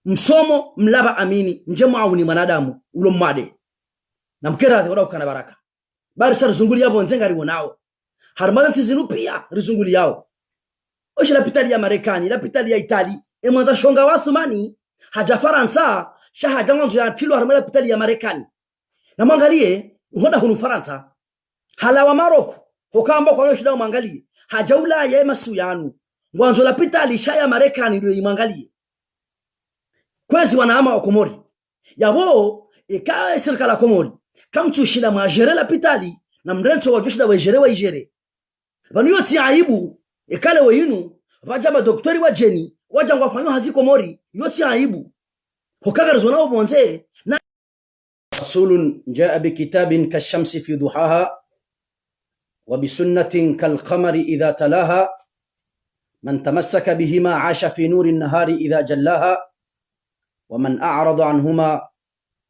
msomo mlaba amini nje mauni manadamu ulo made na mkera wala ukana baraka bari sar zunguli yabo nzenga riwonao harmadan tizinu pia rizunguli yao oshi la pitali ya Marekani la pitali ya Itali mwanza shonga wa Thumani haja Faransa shahaja mwanzo ya tilo harmala pitali ya Marekani na mwangalie uhoda hunu Faransa halawa Maroko hokamba kwa yoshida mwangalie haja Ulaya masu yanu mwanzo la pitali shaya Marekani ndio imwangalie kwezi wanaama wa Komori yabo ikawa serikali ya Komori kamtu shida majere la pitali na mrenzo wa joshida wa ijere banu yoti aibu ikale weyinu vajama doktori wa jeni wajangwa fanyo hazi Komori yoti aibu hokagarizwa nao bonze na rasulun jaa bikitabin kashamsi fi duhaha wa bisunnatin kalqamari idha talaha man tamassaka bihima asha fi nuri nahari idha jallaha ومن أعرض عنهما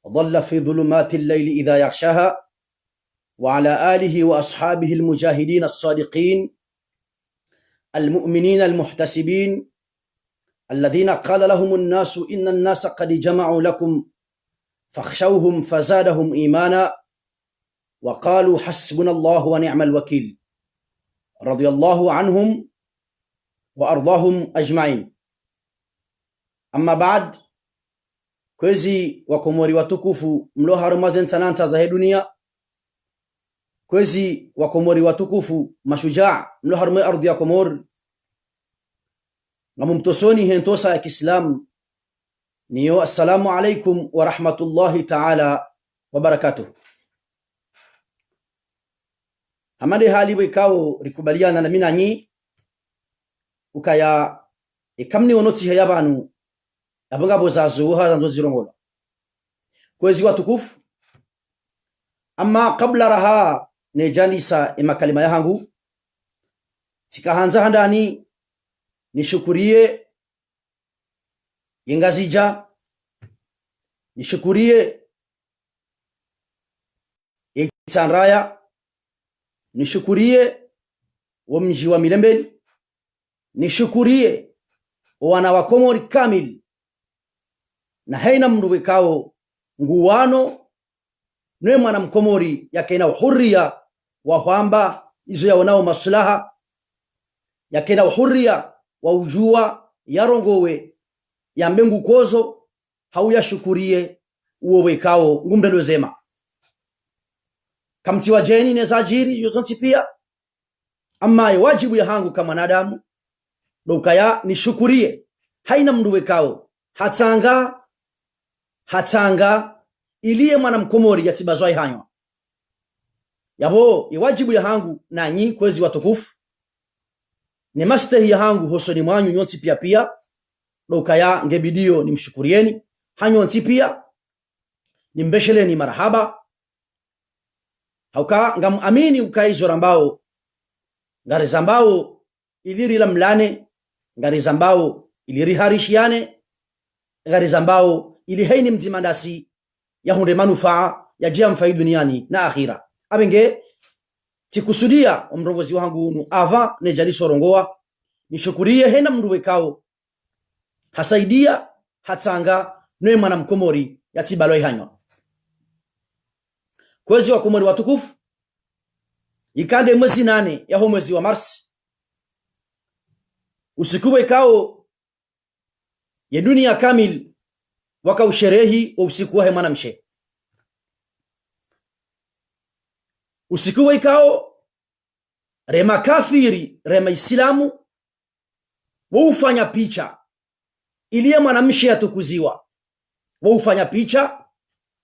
ضل في ظلمات الليل إذا يغشاها وعلى آله وأصحابه المجاهدين الصادقين المؤمنين المحتسبين الذين قال لهم الناس إن الناس قد جمعوا لكم فاخشوهم فزادهم إيمانا وقالوا حسبنا الله ونعم الوكيل رضي الله عنهم وأرضاهم أجمعين. أما بعد، kwezi wa Komori watukufu mlo harumazen sananta za dunia, kwezi wa Komori watukufu mashujaa mlo harume ardhi ya Komori ngamumtosoni hentosa ya Kiislamu niyo assalamu alaikum wa rahmatullahi ta'ala wa barakatuh. Hamade hali wikao rikubaliana na mina nyi ukaya ikamni onoti hayabanu abanga bozazo haza zirongola kwezi watukufu. Amma kabla raha nejanisa makalima yangu sikahanza handani nishukurie yengazija, nishukurie Sanraya, nishukurie wamji wa Milembeni, nishukurie wana wa Komori kamili na haina mruwekao nguwano nwe mwana mkomori yakena uhuria wa kwamba izo ya wanao maslaha yakena uhuria wa ujua yarongowe ya mbengu kozo hauyashukurie uwekao ngumbelo zema kamti wa jeni nezajiri yozonti pia. Amma wajibu ya hangu kama nadamu dokaya nishukurie haina mruwekao hatanga iliye mwana mkomori yatibazwai hanywa yabo iwajibu ya hangu na nyi kwezi watukufu ni mastehi ya hangu hosoni mwanyu nyonti pia dokaya ngebidio nimshukurieni hanyo nti pia nimbesheleni marhaba hauka ngamuamini ukaizora mbao ngari zambao iliri la mlane ngari zambao iliri harishiane ngari zambao ili haini mzimandasi ya hunde manufaa ya jia mfai duniani na akhira. Abenge tikusudia mrongozi wangu nu ava nejali sorongoa nishukurie hena mruwekao hasaidia hatanga nwe mwana mkomori yatibaloi hanywa kwezi wa Komori watukufu ikande mwezi 8 ya mwezi wa Marsi usikuwe kao ya dunia kamili waka usherehi wa usiku wa mwana mshe usiku wa ikao rema kafiri rema Islamu wa ufanya picha iliye mwana mshe atukuziwa wa ufanya picha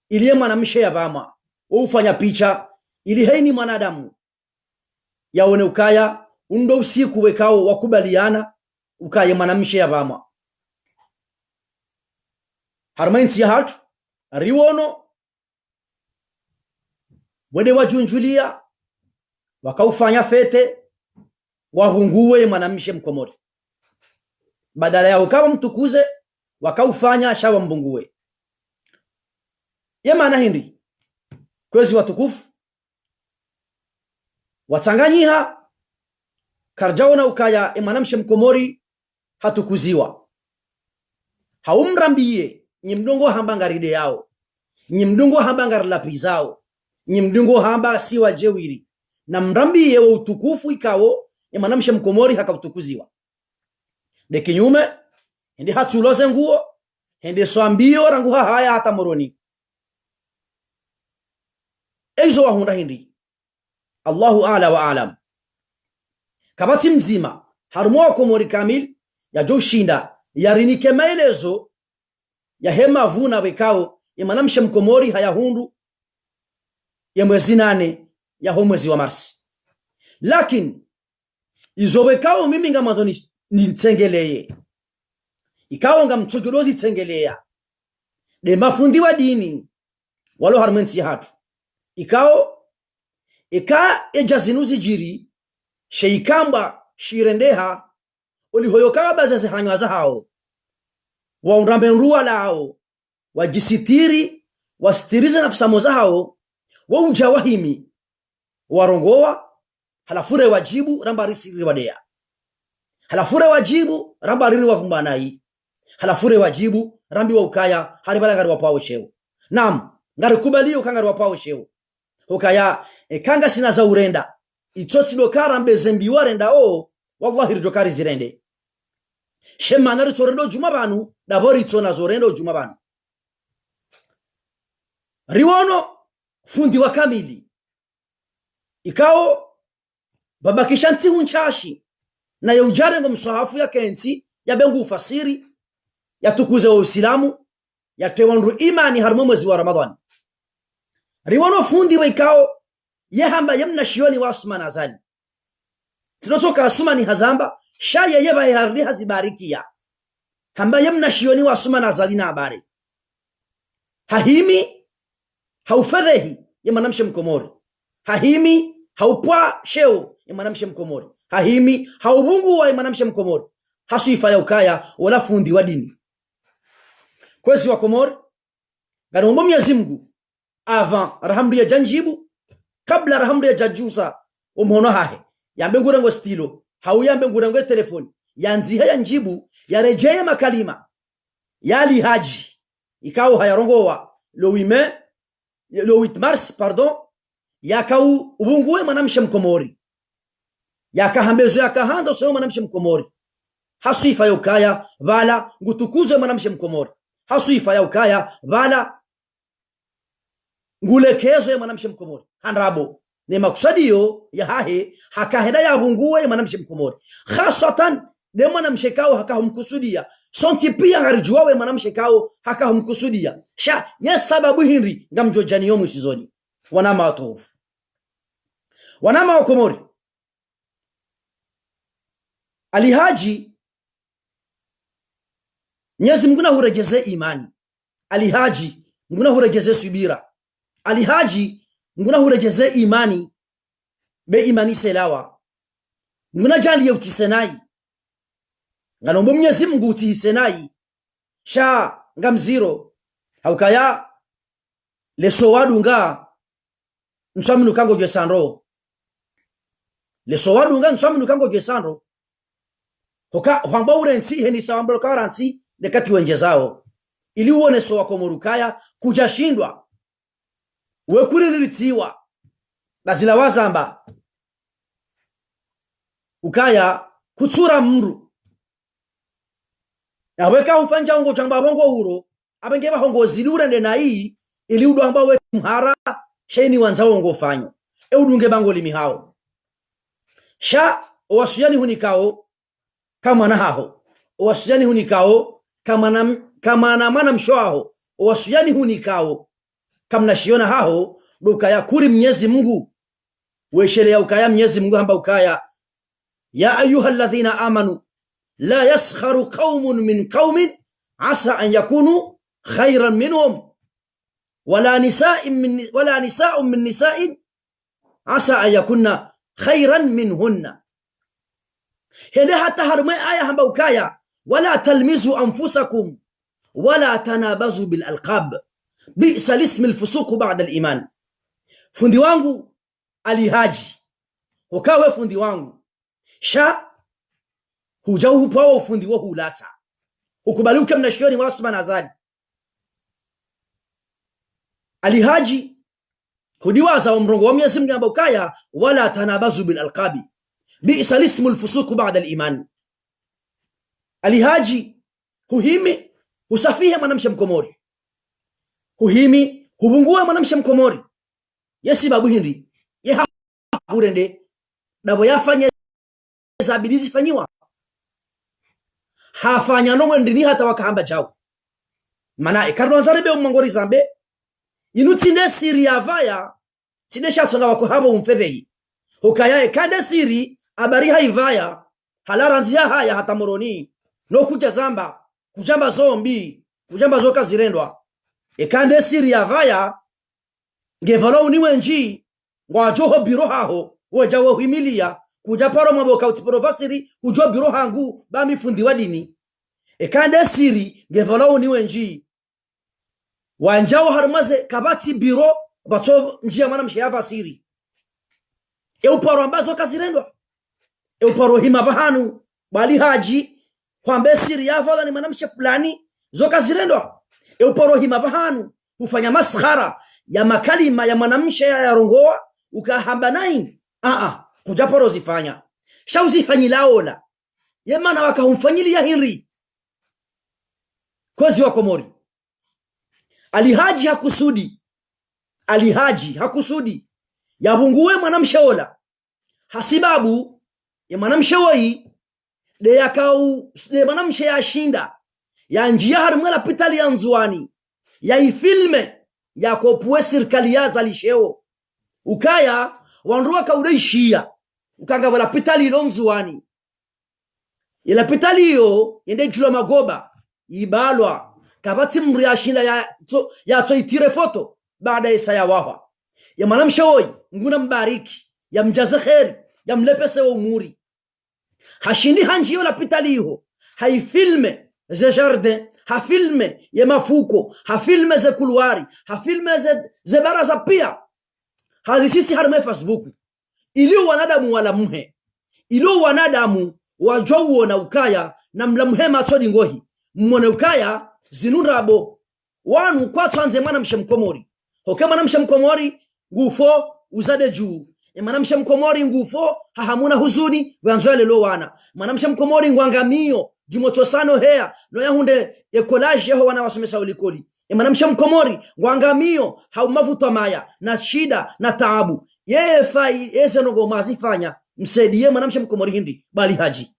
iliye mwana mshe ya bama wa ufanya picha ili haini mwanadamu yaone ukaya undo usiku wekao wakubaliana ukaya mwana mshe ya bama harmainsi ya hatu riwono wede wajunjulia wakaufanya fete wahunguwe mwanamshe mkomori badala ya ukawa mtukuze wakaufanya shawa mbunguwe yemana hindi kwezi watukufu watanganyiha karjaona ukaya mwanamshe mkomori hatukuziwa haumrambie nyimdongo hamba ngaride yao, nyimdongo hamba ngarlapi zao, nyimdongo hamba siwa jewiri, na mrambie wa utukufu ikawo ya Mwanamshe Mkomori hakautukuziwa. De kinyume hindi hatulose nguo, hindi swambio rangu haya hata moroni. Eizo wahunda hindi Allahu ala wa alam. Kabati mzima harumo wa Komori kamil ya joshinda ya rinike maelezo ya hema vuna wekao ya Mwanamshe Mkomori haya hundu ya mwezi 8 ya mwezi wa Marsi. Lakini izo wekao mimi nga mazo ni tsengeleye, ikawo nga mchojodozi tsengeleya de mafundi wa dini walo harmensi hatu ikawo ika ejazinuzi jiri sheikamba shirendeha olihoyoka bazaze hanywaza hao waunrambe nruwa lao wajisitiri wastirize nafsamoza hao wa ujawahimi warongowa halafure wajibu rambarisi wadea, halafure wajibu rambariri wavumbanai, halafure wajibu rambi wa ukaya haribala ngari wapawo sheo. Naam, ngari kubaliyo kangari wapawo sheo ukaya kanga sina za urenda itotsi dokara mbezembi warenda wallahi ridokari zirende shema nari torendo jumabanu dabori tsona zorendo jumabanu riwono fundi wa kamili ikao babakisha nti hunchashi na ya ujare ngo msahafu ya kensi ya bengu ufasiri ya tukuze wa Uislamu ya tewanru imani harimo mwezi wa Ramadhani. Riwono fundi wa ikao yehamba yemna shioni wa asuma nazali tinotoka asuma ni hazamba shaya yeba harli hazibarikia hamba yemna shioni wa asuma nazali na habari hahimi haufadhehi ya Mwanamshe Mkomori, hahimi haupwa sheo ya Mwanamshe Mkomori, hahimi haubungu wa Mwanamshe Mkomori, hasuifa ya ukaya wala fundi wa dini. Kwezi wa Komori ganombo Mwenyezi Mungu avant rahamri ya janjibu kabla rahamri ya jajusa umhono hahe yambe ngurango stilo hau yambe ngurango telefoni yanziha ya njibu ya rejea makalima yali haji ikao hayarongowa le 8 mars pardon yakau ubunguwe Mwanamshe Mkomori yakahambezo yakahanza usema Mwanamshe Mkomori hasuifa ya ukaya wala ngutukuzwe Mwanamshe Mkomori, hasuifa ya ukaya wala ngulekezo ya Mwanamshe Mkomori hanrabo ne makusadiyo ya hahe hakahenda ya bunguwe Mwanamshe Mkomori khasatan de Mwanamshe kao hakahumkusudia sonti pia ngarijuwawe Mwanamshe kao hakahumkusudia sha ya sababu hinri ngamjojani yomu sizoni wanama watofu wanama wa Komori alihaji Mwenyezi Mungu na huregeze imani, alihaji Mungu na huregeze subira, alihaji Mungu na huregeze imani be imani selawa Mungu na jali utisenai nganombo Mwenyezi Mungu utisenai sha ngamziro haukaya leso wadunga nswaminu kango jesandro leso wadunga nswaminu kango jesandro hoka hwamba urensi heni sawambalo karansi dekati wenjezao ili uone so wako morukaya kujashindwa wekuliritiwa lazila wazamba ukaya kutsura mru ya weka ufanja ungo chamba bongo uro abengeba hongo zilure nde na hii ili udu amba we mhara sheni wanzao ngo fanyo udunge bango limi hao sha owasuyani hunikao kama na hao owasuyani hunikao kama na mana mshoaho owasuyani hunikao kamna shiona hao ukaya kuri Mwenyezi Mungu weshele ya ukaya Mwenyezi Mungu hamba ukaya ya ayyuhalladhina amanu la yaskharu qaumun min qaumin asa an yakunu khayran minhum wala nisa'un min nisa'in asa an yakunna khayran minhunna. Hende hata harume aya hamba ukaya wala talmizu anfusakum wala tanabazu bil alqab bi'sa lism al fusuq ba'da al iman. Fundi wangu alihaji ukawe fundi wangu sha hujau pawa ufundi wa hulata ukubali ukamna shioni wasma nazali alihaji hudiwaza wa mrongo wa Mwenyezi Mungu ambao kaya wala tanabazu bil alqabi bi'sa ismu alfusuq ba'da aliman. Alihaji huhimi husafihe mwanamshe mkomori, huhimi hubungua mwanamshe mkomori yesi babu hindi ye hakurende nabo yafanya zabilizi fanyiwa hafanya no ndini hata wakahamba chao mana ikarno zarebe umangori zambe inutinde siri yavaya tinde shatsonga wako habo umfedhehi hukaya ekande siri abari haivaya halaranzia haya hata moroni no kuja zamba kujamba zombi kujamba zoka zirendwa ekande siri yavaya ngevalo uniwe nji ngwajoho biro haho wajawo himilia kuja paro maboka utiprovasiri kujo biro hangu ba mifundi wa dini ekande siri ngevalo uniwe nji wanjao harumaze kabati biro bato njia mana mshiyava siri euparo ambazo kazirendwa euparo hima bahanu bali haji kwambe siri yava ni manamshe fulani zoka zirendwa euparo hima bahanu hufanya maskhara ya makalima ya manamshe ya rongoa ukahamba nai kujaporo zifanya shauzi fanyilaola yemana wakahumfanyilia hinri kozi wa Komori. Alihaji hakusudi yabunguwe mwanamshaola hasibabu ya mwanamshawai de mwanamshe ya shinda ya njia harumwela pitali ya nzuani ya ifilme ya kopuwe sirkali ya zalisheo ukaya wanruwa kaudeishia ukanga wala pitali ilo nzuani ila pitali hiyo yende kilo magoba ibalwa kabati mri ya shinda ya itire foto baada ya saya waha ya mwanamshawai nguna mbariki ya mjaze kheri ya mlepese wa umuri hashindi hanjiyo la pitaliho haifilme ze jardin hafilme ye mafuko hafilme ze kuluari hafilme ze baraza pia hazisisi harume Facebook iliyo wanadamu wala muhe iliyo wanadamu wajowo na ukaya na mlamuhe matsodi ngohi mwone ukaya zinurabo wanu kwa twanze mwana mshemkomori hoke mwana mshemkomori ngufo uzade juu mwana mshemkomori ngufo hahamuna huzuni wanzoele lo wana mwana mshemkomori ngwangamiyo jimotosano hea no yahunde ekolaje ho wana wasomesa ulikoli mwana mshemkomori ngwangamiyo haumavuta maya na shida na taabu yeye fai ese nogo mazifanya msaidie mwana mshemkomori hindi bali haji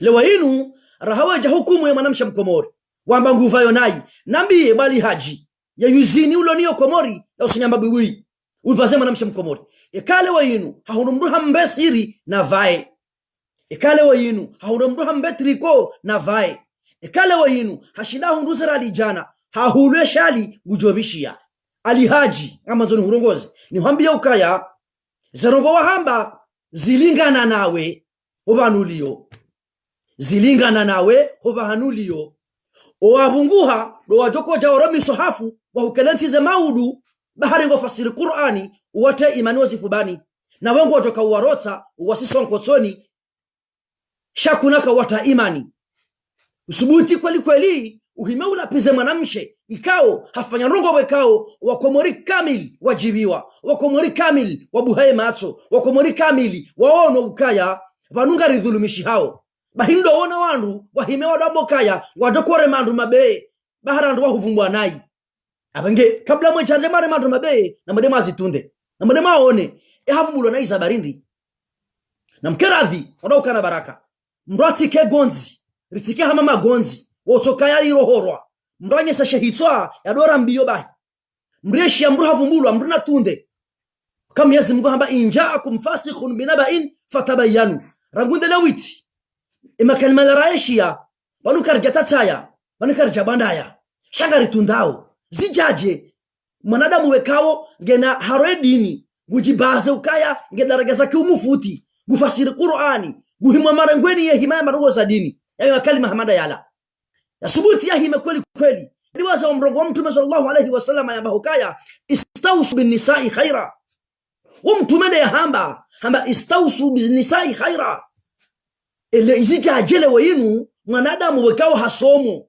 lewa inu rahawaja hukumu ya mwana mshemkomori wamba nguvayo nai nambiye bali haji ya yuzini uloniyo Komori ya usinyamba bibui ulvazema na mkomori ekale wa yinu hahunumdu hambe siri na vae ekale wa yinu hahunumdu hambe triko na vae ekale wa yinu hashida hunduzera alijana hahulwe shali gujobishia alihaji amazoni hurongozi ni hambia ukaya zerongo wa hamba zilingana nawe hobahanulio oabunguha do wajoko jawromi sohafu wa hukelentize maudu bahari ngo fasiri Qur'ani uwate imani wazifubani na wengo watoka uwarota uwasisonkotoni shakunaka wata imani usubuti kweli uhimeula pize mwanamshe ikao hafanya rongo wekao wakomori kamili wajibiwa wakomori kamili wabuhaye mato wakomori kamili waono ukaya vanunga ridhulumishi hao bahindo wona wandu wahimewa damokaya wadokore mandu mabe baharandu wahuvumbwa nai abange kabla mwe chanje mare mandu mabe na mudema azitunde na mudema aone ehavumbulwa nai zabarindi na mkeradhi odokana baraka mrati ke gonzi ritike hama magonzi wotokaya irohorwa mranye sa shehitwa yadora mbiyo bahi mreshi ya mruha vumbulwa mruna tunde kama Mwenyezi Mungu hamba injaakum fasikhun binaba'in fatabayyanu rangunde lawiti imakalima la raishia wanukarja tataya wanukarja bandaya shangari tundao zijaje mwanadamu wekao ngena haredini gujibaze ukaya ngedaragaza kiumufuti gufasiri Qur'ani guhimwa marangweni ya himaya marugo za dini ya makalima hamada yala ya subuti ya hime kweli liwaza umrogo mtume sallallahu alayhi wasallam ya bahukaya istausu bin nisa'i khaira mtume ya hamba istausu bin nisa'i khaira ele izijajele wayinu mwanadamu wekao hasomo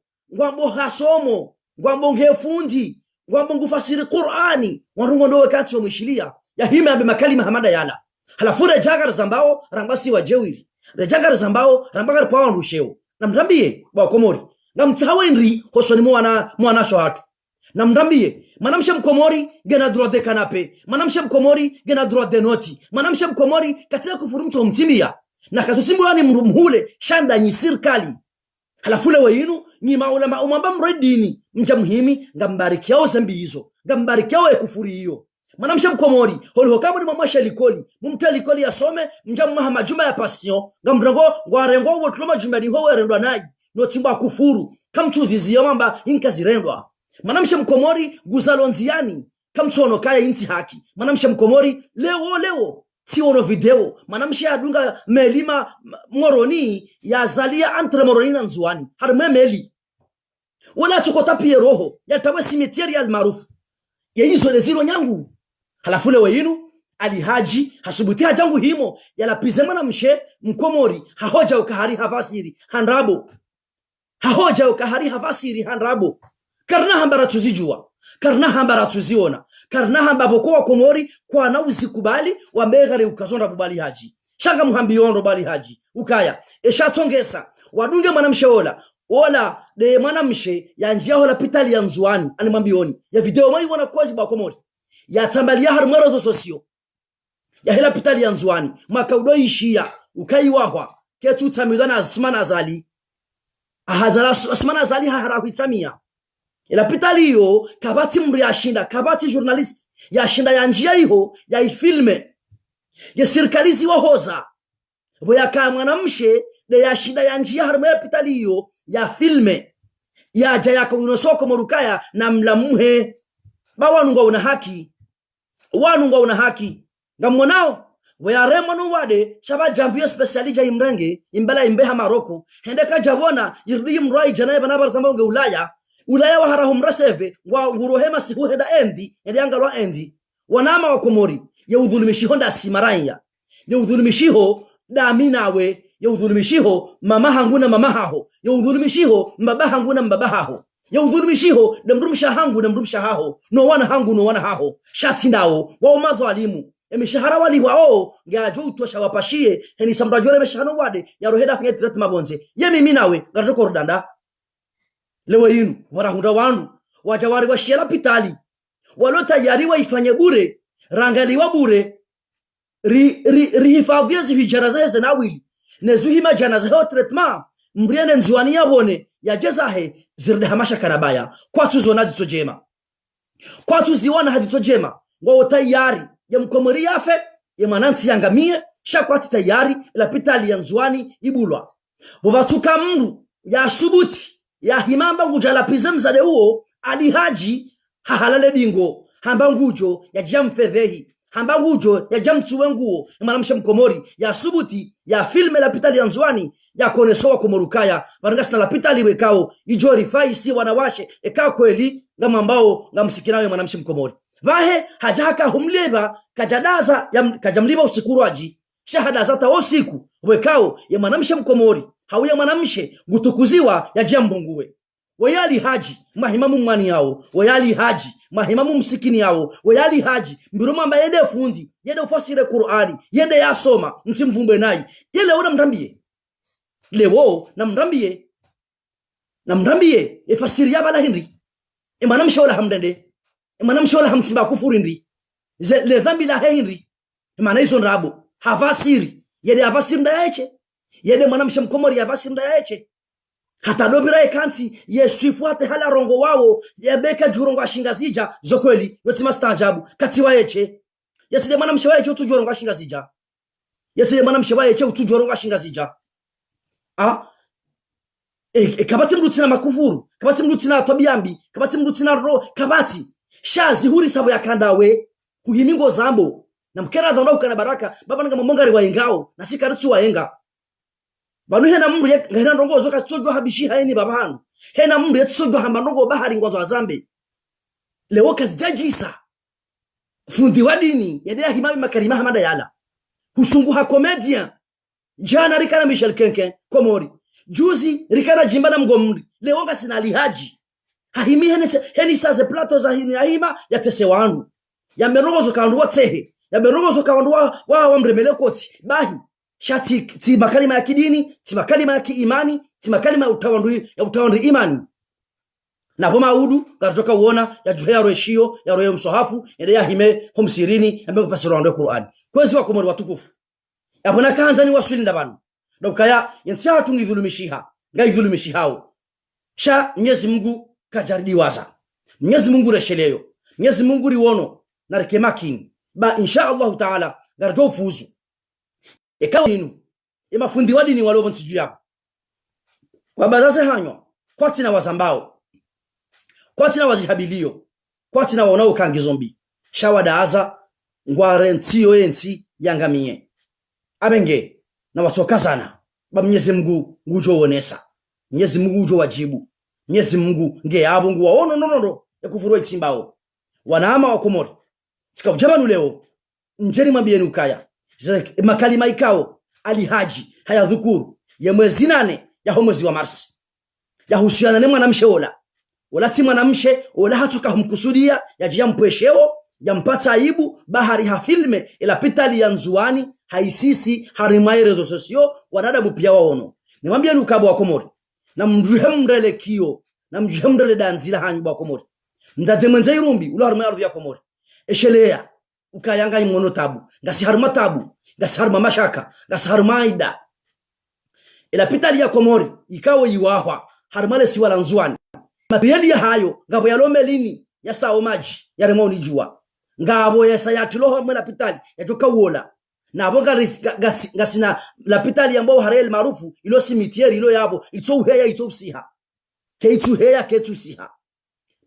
ngwambo ngefundi ngwambo ngufasiri Qur'ani warungo ndo wakati wa mwishilia ya hima be makalima hamada yala halafu rejagar zambao rambasi wa jewiri rejagar zambao rambagar pawa nrusheo na mrambie ba Komori ngamtawe nri hosoni mwanacho hatu na mrambie manamsha Mkomori gena droit de canapé manamsha Mkomori gena droit de noti manamsha Mkomori katika kufuru mtu mtimia na katusimbulani mhule shanda nyi sirkali halafu lewe yinu ni maulama umamba mredini mja muhimi ngambarikiao zambi hizo ngambarikiao ekufuri hiyo manamsha Mkomori holi hokabu ni mamasha likoli mumta likoli asome mja mmaha majuma ya passion ngambrango ngwarengo uwe tuloma jumari howe rendwa nayi notimba kufuru kamchuzi ziyomamba inka zirendwa manamsha Mkomori guzalonziani kamchono kaya inti haki manamsha Mkomori leo siono video manamsha adunga melima moroni ya zalia entre moroni na nzuani harme meli wala chukota pia roho ya tawe simetieri almarufu ya hizo leziro nyangu halafu lewe yinu alihaji hasubutia jangu himo ya lapize manamshe Mkomori hahoja ukahari havasiri hanrabo karna hambara tuzijua karna hambara tuziona karna hamba bokoa Komori kwa na usikubali wambegare ukazonda bubali haji shanga muhambiondo bali haji ukaya eshatongesa wadunge manamshe ola de manamshe ya njia hola pitali ya nzuani animambioni ya video mai wana kozi ba Komori ya tambalia harumero zo sosio ya hela pitali ya nzuani makaudo ishia ukai wahwa ketu tamidana asmana zali ahazala asmana zali harahuitamia ila pitali hiyo kabati mri yashinda kabati journalist yashinda ya njia hiyo ya ifilme ya sirikalizi wahoza boya kama mwanamshe de yashinda ya njia harma ya pitali hiyo ya filme ya jaya kwa unosoko morukaya na mlamuhe bawanunga una haki ngammonao boya remonu wade shaba janvier specialija imrenge imbala imbeha Maroko hendeka jabona yirdi mrai janaye banabar sambonge Ulaya wa harahum raseve wa ngurohema sihu heda endi yangalwa endi wanama wa Komori ya udhulumishiho nda simaranya ya udhulumishiho da minawe ya udhulumishiho mama hangu na mama haho ya udhulumishiho mbaba hangu na mbaba haho ya udhulumishiho da mrumsha hangu na mrumsha haho no wana hangu no wana haho shati ndao wa umadhalimu emishahara wali wao ngajo utosha wapashie heni samrajore meshahano wade ya roheda finge tirat mabonze yemi minawe garoko rodanda lewe yinu warahunda wandu wajawari wa shiela pitali walo tayari waifanye bure rangaliwa bure rihifadhia zivijana zeze na wili nezuhima jana zeo tretma mbriene nzuani yabone ya jezahe zirde hamasha karabaya kwa tuzona zisojema kwa tuziwana hazisojema ngao tayari ya Mkomori yafe ya manansi yangamie shakwati tayari ila pitali ya nzuani ibulwa bobatuka mndu ya subuti ya himamba ngujala pizemzade uo alihaji hahalale dingo hamba ngujo ya jamfedhehi hamba ngujo ya jamtuwe nguo manamsha Mkomori ya subuti ya filme la pitali ya nzuani ya konesowa Komorukaya varangasi la pitali wekao ijori faisi wanawashe eka kweli ngama ambao ngamsikinawe manamsha Mkomori vahe hajaka humleba kajamliba usikurwaji shahada zata osiku wekao ya manamsha Mkomori hauya manamshe gutukuziwa ya jambunguwe wayali haji mahimamu mwani yao wayali haji mahimamu msikini yao wayali haji mbiroma amba yende fundi yende ufasire Qur'ani yende yasoma msimvumbe nayi yele ona mrambie lewo na mrambie efasiri yabala hindi manamshe wala hamdende manamshe wala hamsiba kufuri ndi le dhambi la hindi mana hizo nrabo havasiri yende havasiri ndayeche yede manamsha Mkomori yavasi ndayeche hata dobira ekansi yesuifuate hala rongo wao yebeka jurongo ashingazija zokweli yotima stajabu katiwa yeche yeside manamsha wayeche utujurongo ashingazija yeside manamsha wayeche utujurongo ashingazija kabati mrutina makufuru kabati mrutina tobiambi kabati mrutina ro kabati shazi huri sabo yakandawe kuhimingo zambo na mkera dhonauka na baraka baba nga mamongari wa ingao na sikarutu wa enga banu hena mumri ngahena rongo zoka tsojo habishi haini babanu hena mumri tsojo hamba rongo bahari ngwazo azambe lewo kazijajisa fundi wadini yadea himami makarima hamada yala husungu ha comedian jana rikana Michel Kenken Komori juzi rikana jimba na mgomri leonga sina alihaji hahimi heni saze plato za hini ahima ya tese wandu ya merogozo kawandu watsehe ya merogozo kawandu wa mremele koti bahi shati ti makalima ya kidini ti makalima ya kiimani ti makalima ya utawandu imani na boma udu karatoka uona ya juhea roeshio ya royo msohafu ya hime homsirini ya mbego fasiro ando Qur'an kwezi wa komori watukufu ya bona kanzani waswili ndabanu dokaya yensia tungidhulumishiha ngaidhulumishihao sha Mwenyezi Mungu kajaridi waza Mwenyezi Mungu resheleyo Mwenyezi Mungu riwono na rekemakini ba insha Allah taala garjo fuzu ekawa inu mafundi wadi ni walobo nsiju yabo kwa bazase hanyo kwati na wazambao kwati na wazihabilio kwati na waonao kangi zombi shawada aza ngware ntio ensi yangamie abenge na watoka sana ba Mwenyezi Mungu ngujo onesa Mwenyezi Mungu ngujo wajibu Mwenyezi Mungu nge yabo nguwa ono ya kufurua itimbao wanaama wa Komori tika ujabanu leo njeni mwambieni ukaya makalima ikao alihaji haya dhukuru ya mwezi 8 ya mwezi wa Marsi ya husiana ne mwanamshe wala si mwanamshe wala hatuka humkusudia ya jia mpwesheo ya mpata aibu bahari hafilme ila pitali ya nzuani haisisi harimaire zo sosio wanadamu pia waono nimwambieni ukabo wa Komori na mjuhemrele kio na mjuhemrele danzila hanyu wa Komori ndaje mwenze irumbi ulo haruma ardhi ya Komori eshelea ukayanga imono tabu ngasi haruma tabu ngasi haruma mashaka ngasi haruma ida ila pitali ya Komori ikawo iwahwa harumale si wala nzuani materiali ya hayo ngabo ya lomelini ya sao maji ya remoni jua ngabo ya sayatiloho mwena pitali ya toka uola na abonga ngasina la pitali ambao harel maarufu ilo simitieri ilo yabo ito uheya ito usiha keitu heya ketu siha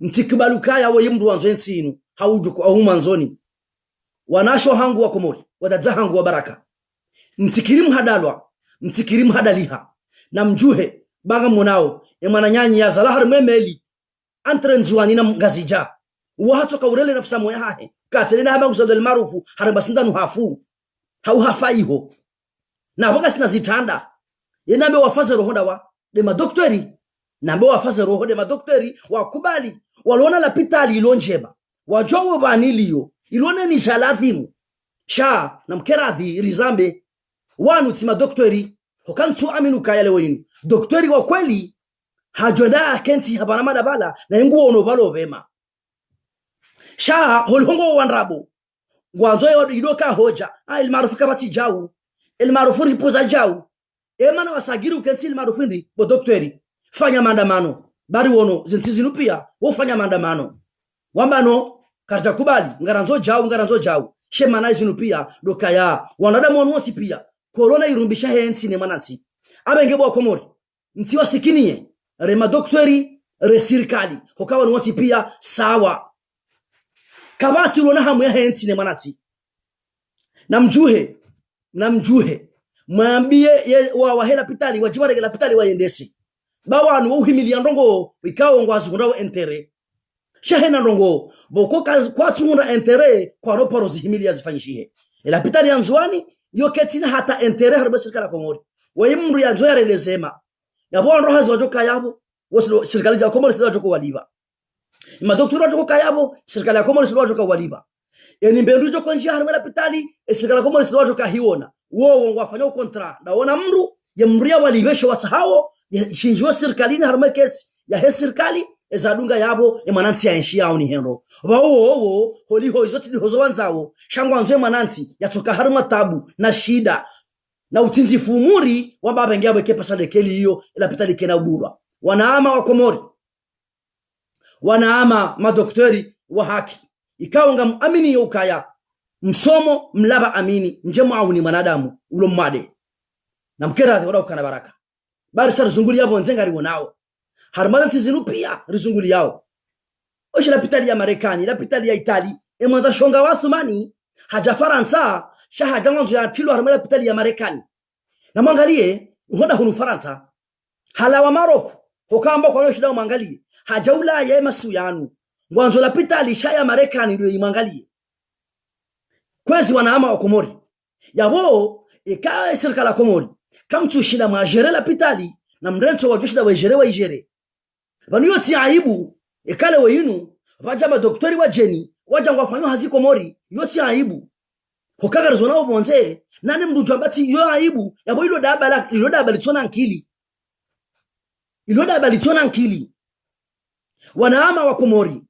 ntikibaluka yawo yimdu wanzo nsinu hauju kwa humanzoni wanasho hangu wa Komori wadaza hangu wa baraka ntikirim hadalwa ntikirim hadaliha na mjuhe banga monao emana nyanyi ya zalahar memeli entre nzuani na ngazija wahato kaurele nafsa moya hahe katelena haba usodel maarufu harabasindanu hafu hafaiho na boga sina zitanda yenambe wafaze rohoda wa de madoktori nambe wafaze rohoda madoktori wakubali walona la pitali ilonjeba wajowo banilio ilone ni shalathimu sha na mkeradhi rizambe wanu tima doktori hokantu aminu kayale wenu doktori wa kweli hajoda kensi habana madabala na nguo ono balo vema sha holongo wanrabo gwanzo ya idoka hoja ilmaarufu kabati jau ilmaarufu ripoza jau emana wasagiru kensi ilmaarufu ndi bo doktori fanya maandamano bari wono zinsizi pia wofanya maandamano wambano karja kubali ngaranzo jau shemana izinu pia dokaya wanadamu wonsi pia corona irumbisha hensi ne manansi abenge bo Komori ntiwa sikinie rema doktori resirkali hokawa wonsi pia sawa kabati lona hamu ya hensi ne manansi namjuhe mwambie wa hela pitali wajibare la pitali waendesi bawanu uhimilia ndongo ikao ngwazi kundawo entere shahena ndongo boko kwa tungunda entere kwa no paro zihimilia zifanyishihe ila pitali ya nzuani yo ketina hata entere harba serikali ya Komori wayimru ya nzoya relezema yabo rohazi wajoka yabo wosi serikali ya Komori sio wajoka waliba madoktori wajoka yabo serikali ya Komori sio wajoka waliba yani mbendu joko njia harba pitali serikali ya Komori sio wajoka hiona wo wafanya kontra naona mru ya mria walibesho wasahao shinjwa serikali harma kesi ya he serikali ezadunga yabo emanansi ya enshi yao ni henro bawo holiho izoti hozo wanzao shangwanzo emanansi yatoka harma tabu na shida na utinzi fumuri wababa ngabo kepa sale keli hiyo ila pitali kena ubura wanaama wa Komori wanaama madoktori wa haki ikawa ngamuamini yokaya msomo mlaba amini njema au ni manadamu ulo mwade na mkera wala ukana baraka bari sar zunguli yabo nzenga riwonao harmadanti zinu pia rizunguli yao oshi la pitali ya Marekani la pitali ya Itali emwanza shonga wa Thumani haja Faransa shahaja mwanzo ya tilo harmala pitali ya Marekani na mwangalie uhoda hunu Faransa halawa Maroko hokamba kwa shida mwangalie haja Ulaya ya masuyanu mwanzo la pitali shaya Marekani ndio imwangalie kwezi wanaama wa Komori yabo ikawa serikali ya Komori kamtu shida majere la pitali na mrenso wa joshi da wa ijere banu yoti aibu ekale weyinu vaja madoktori wa jeni waja ngwafanyo haziko mori yoti aibu hokagarizwa nao bonze nani mdutu ambati yo aibu yabo ilo daba litona nkili wanaama wa komori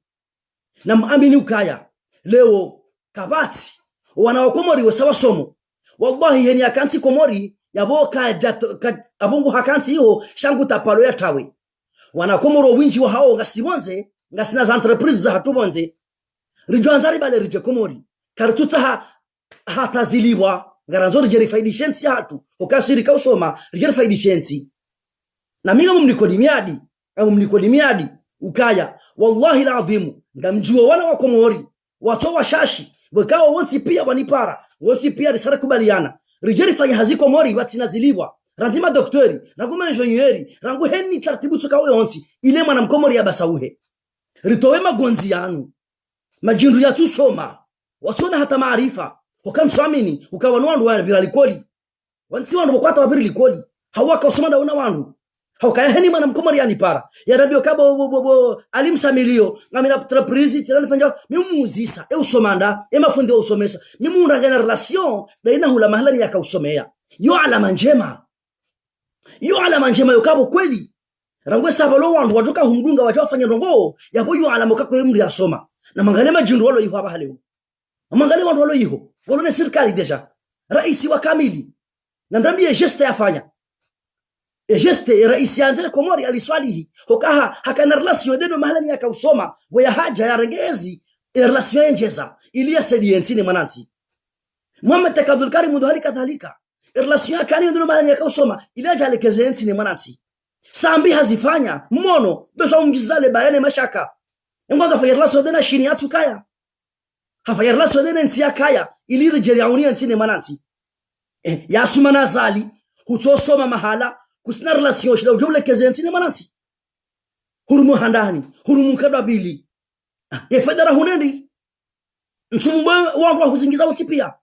na muamini ukaya leo kabati wana wa komori wasawa somo wallahi heni akansi komori yabo abungu hakansi hiyo shangu tapalo ya tawe wana komoro winji wa hao ngasimonze ngasina za entreprise za hatubonze rijanzari bale rije komori kartuta hata ziliwa ngaranzo rije faidishensi hatu okasiri kausoma rije faidishensi na minga mnikodimiadi ukaya wallahi alazim ngamjua wana wa komori watu wa shashi wakao wonsi pia wanipara wonsi pia risara kubaliana rijeri fanya haziko mori watina ziliwa ranzima doktori rangu engineeri rangu heni taratibu tukawe wonsi ile mwana mkomori ya basauhe ritowe magonzi yanu majindu ya tusoma wasona hata maarifa wakamsamini ukawanwandu wa biralikoli wansi wandu wakwata wabiri likoli hawaka usomanda una wandu hawaka heni mwana mkomori anipara ya rabio kabo alimsamilio ngamina entreprise tirani fanja mimuzisa usomanda mafundi usomesa mimunda gena relation baina hula mahalani yakausomea yo alama njema yo kabo kweli rangwe sabalo wandu watoka humdunga wajafanya ndongo yabo yo alama kako emri asoma na mangale majindu walo yiho haba haleo mangale wandu walo yiho walo ne serikali deja raisi wa kamili na ndambie geste yafanya geste raisi anzele komori aliswalihi hokaha hakana relation deno mahalani yakausoma boya haja ya rengezi relation njeza iliya sedientini mananti Muhammad Abdul Karim ndo halika dhalika relation kani ndo mahalani yakausoma iliya jalekezenti ni mananti sambi hazifanya mmono beso umjizale bayane mashaka ngoza fa relation dena shini atukaya hafa relation dena ntia kaya ili rijeriaunia ntine mananti ya sumana zali hutosoma mahala kusina relation shida ujole kezenti ni mananti hurumu handani hurumu kadabili federa hunendi nsumbo wangu huzingiza utipia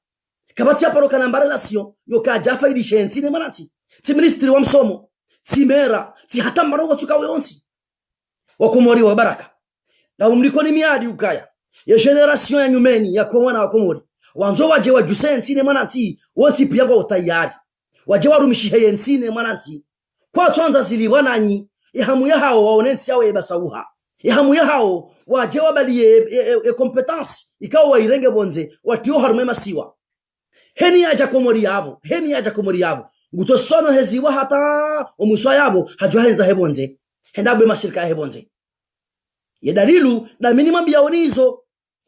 kabati hapa roka namba relation yoka jafa ili shenzi ni mananti ti ministry wa msomo ti mera ti hata marogo tukawe onti wakomori wa baraka na umliko ni miadi ukaya ya generation ya nyumeni ya kowana wakomori wanzo waje wa jusenti ni mananti woti pia kwa utayari waje warumishi heyensi ni mananti kwa tuanza ziliwananyi ihamu ya hao waonensi yawe basauha ihamu ya hao waje wabaliye competence ikawa wairenge bonze watio harume masiwa heni ya jakomori yabo ngutosono heziwa hata omuswa yabo hajwa henza hebonze hendabe mashirika hebonze yedalilu na minimum yaonizo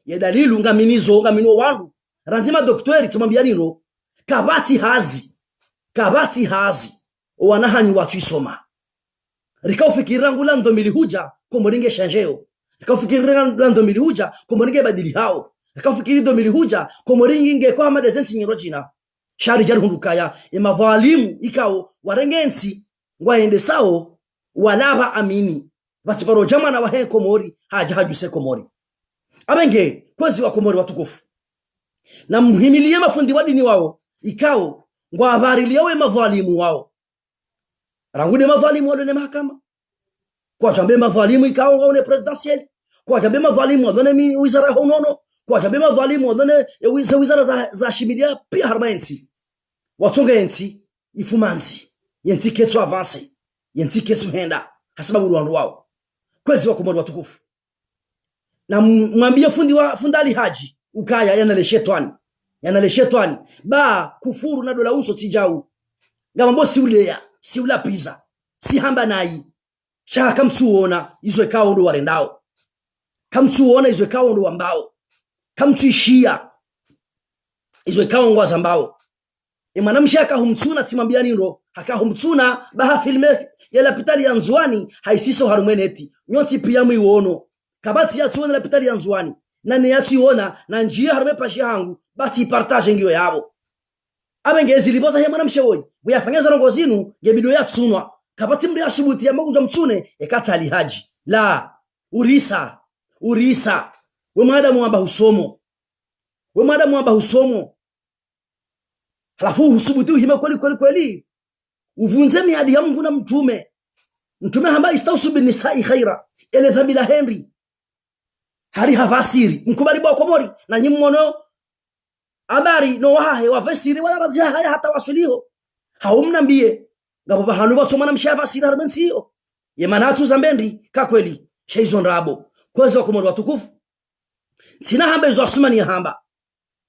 yedalilu ngamino wandu ranzima doktori tumambia nino kabati hazi wanahanyi watu isoma rikaufikira ngula ndomili huja komoringe shanjeo rikaufikira ndomili huja komoringe badili hao rikaufikira ndomili huja komoringe kwa madezenti nyirojina shari jari hundukaya emadhalimu ikao warengensi waende sao walaba amini batiparo jamana wahe komori haja hajuse komori abenge kwezi wa komori watukufu na mhimilie mafundi wa dini wao ikao ngwabariliawe madhalimu wao rangude madhalimu wadone mahakama kwa jambe madhalimu ikao ngone presidentiel kwa jambe madhalimu wadone wizara honono kwa jambe madhalimu wadone wizara za shimilia pia harmaensi watonga enti ifumanzi yenti ketu avance yenti ketu henda hasaba buruandu wao kwezi wa komori watukufu na mwambie fundali haji ukaya yanale shetani ba kufuru na dola uso tijau ngambo si ula pizza si hamba nai shaka kamtuona izo ekao ndo warendao kamtuona izo ekao ndo ambao kamtuishia izo ekao ngwa zambao mwanamshaka humtsuna timambia niro hakahumtsuna baha filme yala pitali ya nzuani haisiso harumweneti nyoti pia mwiwono kabati ya tuona la pitali ya nzuani nani ya tuona na njia harume pashi hangu bati partage ngio yabo abengezi liboza he mwanamshe woyi buyafanyeza rongo zinu ngebido ya tsunwa kabati mri asubuti ya magunja mtsune ekatali haji la urisa we madamu amba husomo halafu husubuti uhime kweli uvunze miadi ya Mungu na mtume mtume hamba istausu bin nisa'i khaira ele thabila henry hari havasiri mkubali bwa komori na nyimmono abari no wahe wafasiri wala razia haya hata wasuliho haumnambie ngabo bahanu basoma na mshavasiri harmensiyo yemanatu zambendi ka kweli sheizon rabo kweza komori watukufu tina hamba izo asumani ya hamba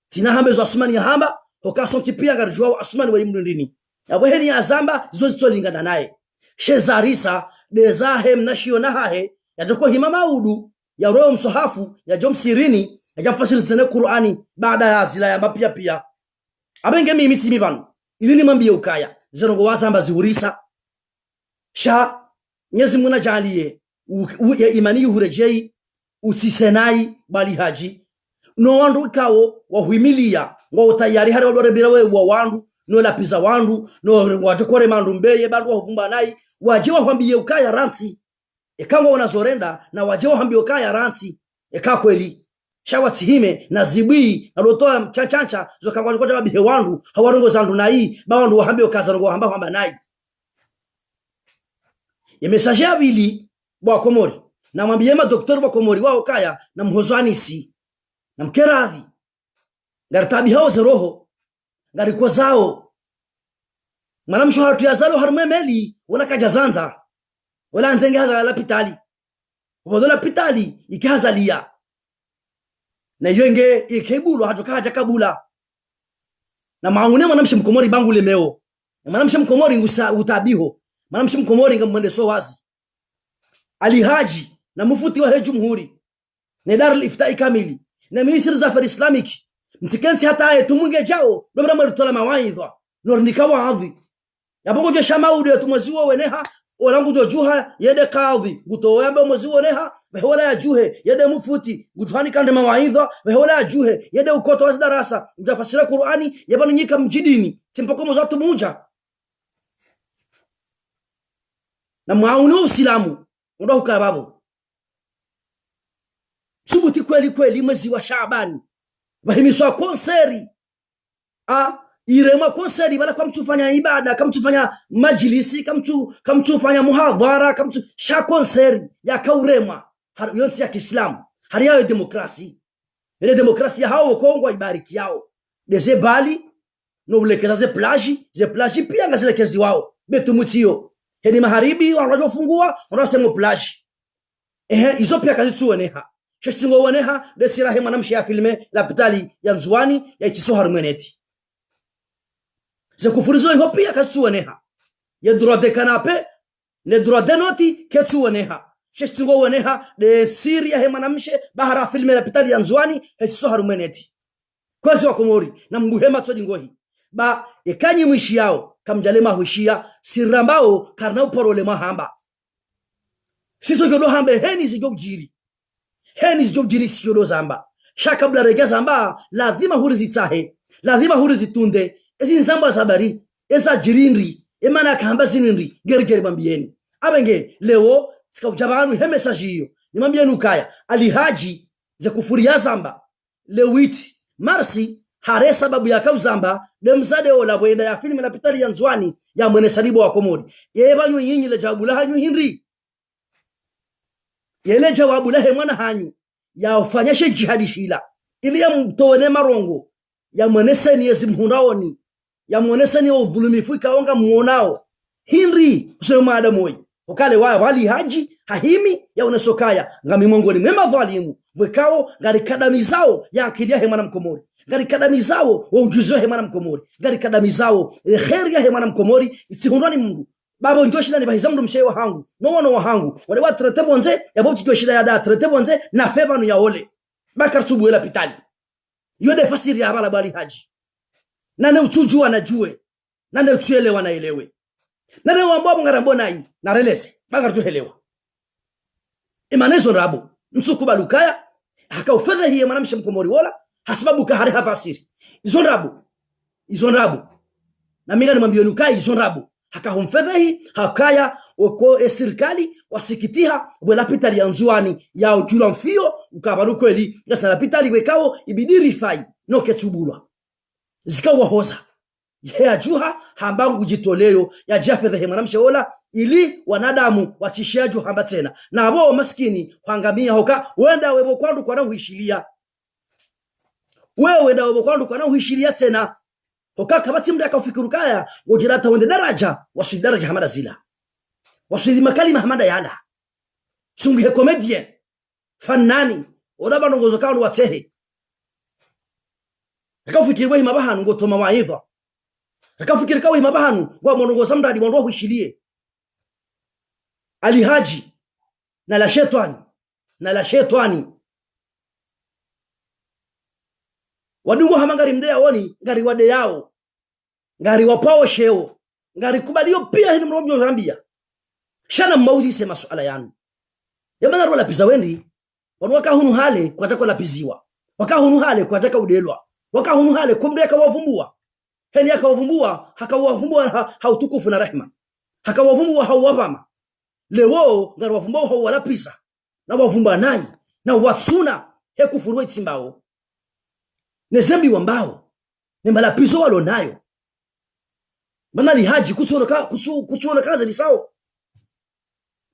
tina hamba izo asumani ya hamba hokasonti pia garjwa asumani wa imrundini abo heni azamba zozi tolingana naye shezarisa bezahe mnashiona hahe yatakuwa himama udu ya roho msohafu ya jom sirini ya jamfasiri zene Qur'ani baada ya zila ya mapia pia abenge mimi simibanu ili nimambie ukaya zerongo wazamba ziurisa sha nyezi muna jalie ya imani hurejei usisenai bali haji no wandu ikawo wahuimilia ngo utayari hari wadorebira wewe wandu no lapiza wandu no watekore mandu mbeye bandu wavumba nai waje wahambie ukaya ransi ekango wanazorenda na waje wahambie ukaya ransi eka kweli shawatihime na zibwi na rotoa chancha zokangwa kote babihe wandu hawarongo zandu nai ba wandu wahambie ukaza ngo hamba nai yemesaje abili bwa komori na mwambie ma daktari bwa komori wao kaya na mhozwanisi na mkeradhi ngartabi hao zeroho ngariko zao manamsho hatu ya zalo harumemeli wala kajazanza wala anzenge haza la pitali wadola pitali ikazalia na yenge ikebulo hatoka haja kabula na maungune manamsho mkomori bangu lemeo manamsho mkomori ngusa utabiho manamsho mkomori ngamwende so wazi alihaji na mufuti wa jumhuri na dar al-iftai kamili na ministri za afari islamic mtikensi hata tumunge jao dobra mtola mawaidha nornika waadhi yabongo je shamaude tumwaziwa weneha orangu jo juha yede kadhi gutoyaba mwaziwa neha behola ya juhe yede mufuti gutuhani kande mawaidha behola ya juhe yede ukoto wa darasa utafasira Qur'ani yabanu nyika mjidini simpoko mzatu muja na maunu usilamu ndo ukababo subuti kweli mwezi wa Shaabani bahimiswa konseri irema konseri bala kwa mtu fanya ibada kama mtu fanya majlisi kama mtu fanya muhadhara kama mtu sha konseri ya kaurema yonsi ya Kiislamu hari yao demokrasi ile demokrasi hao Kongo ibariki yao deze bali no ulekeza ze plage pia ngazelekezi wao betu mutio hedi maharibi wanajofungua wanasema plage izo pia kazi tuoneha shestingo woneha desira hema namshi ya filme la pitali ya nzuani ya ichiso harmeneti ze kufurizo hiyo pia kazi tuoneha ya droit de canapé ne droit de noti ketsu woneha shestingo woneha de siria hema namshi bahara filme la pitali ya nzuani ya ichiso harmeneti kwezi wa Komori na mbuhema tsodi ngohi ba ekanyi mwishi yao kamjalema hushia sirambao karna uporole mahamba siso jodo hambe heni zijojiri sijodo zamba shakabla rega zamba lazima hurizitahe lazima hurizitunde ezi nzamba zabari eza jirindri emana kamba zinindri gergeri bambieni abenge leo sikujabanu he message hiyo nimambieni ukaya alihaji ze kufuria zamba lewiti marsi hare sababu ya kauzamba demzade ola bwenda ya filmu na pitali ya nzwani ya mwene salibo wa Komori yebanyu yinyi le jabula hanyu hinri yele jawabu lahe mwana hanyu ya ufanyashe jihadi shila ili ya mtone marongo ya mweneseni yezi mhundaoni ya mweneseni udhulumifu ikaonga muonao hinri usema maadamoi ukale wali haji hahimi ya unesokaya ngami mongoni mwema dhalimu mwekao ngari kadamizao ya akili yahe mwana Mkomori ngari kadamizao wa ujuzi yahe mwana Mkomori ngari kadamizao kheri yahe mwana Mkomori itihundwani mungu babo njoshida ni bahizamdu mshe wa hangu no hangu wale wa tretebo nze ya bobu njoshida ya da tretebo nze na febanu ya ole bakar subu ela pitali yode fasiri ya bala bali haji nane utujua na jue nane utuelewa na elewe nane wambabu ngarambona hii na relese bakar tuhelewa imanezo rabo msuku balukaya haka ufedha hiye mwanamshe Mkomori wala hasababu kahari hafasiri izon rabo na minga ni mwambio nukai izon rabo haka humfedhehi hakaya oko serikali wasikitiha wala pitali ya nzuani ya ujula mfio ukabaru kweli ngasa la pitali wekao ibidiri fai no ketubulwa zikawa hoza ya juha hambangu jitoleo ya jafedha he mwanamshe ola ili wanadamu watishiaju hamba tena na abo maskini hangamia hoka wenda webo kwandu kwa na huishilia wewe da webo kwandu kwa na huishilia tena hoka kabati mda akafikiru kaya wajirata wende daraja wasu daraja hamada zila wasu makali mahamada yala sungu he comedian fanani odaba nongozo kandu watehe akafikiri wewe mabahanu ngotoma waidha akafikiri kawe mabahanu wa monongoza mdadi mwandu huishilie alihaji na la shetani wadumu hamangari mdea woni ngari wade yao ngari wapao sheo ngari kubadio pia hini mrobyo rambia shana mauzi sema suala yanu yamana rola pisa wendi wanwaka hunu hale kwa tako la piziwa waka hunu hale kwa taka udelwa waka hunu hale kumreka wavumbua heni yaka wavumbua haka wavumbua hautukufu na rehma haka wavumbua hauwapama lewo ngari wavumbua hauwala pisa na wavumba nai na watsuna heku furuwe tsimbao nezembi wambao ni malapizo walo nayo manali haji kutuona kaza ni sao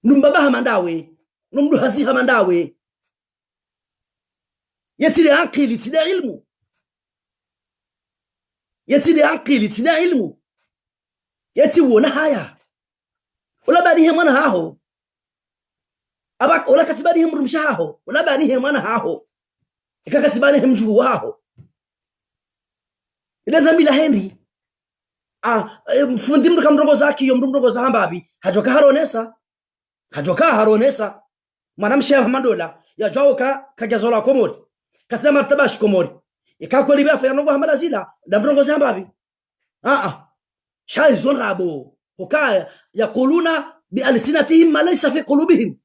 numbabaha mandawe numdu haziha mandawe yetile akili tida ilmu yetile akili tida ilmu yeti wona haya wala bani he mwana haho abak wala katibani he mrumshaho wala bani he mwana haho ikakatibani he mjuu haho ile dhambi la Henry mfundi mdu kamrongo zaki yo mrongo za hambabi hajoka haronesa mwanamshe mandola ya jawka kajazola komori kasema martabash komori ikakweli bafa yanongo hamada zila da mrongo za hambabi shaizon rabo hukaya yakuluna bi alsinatihim ma laysa fi qulubihim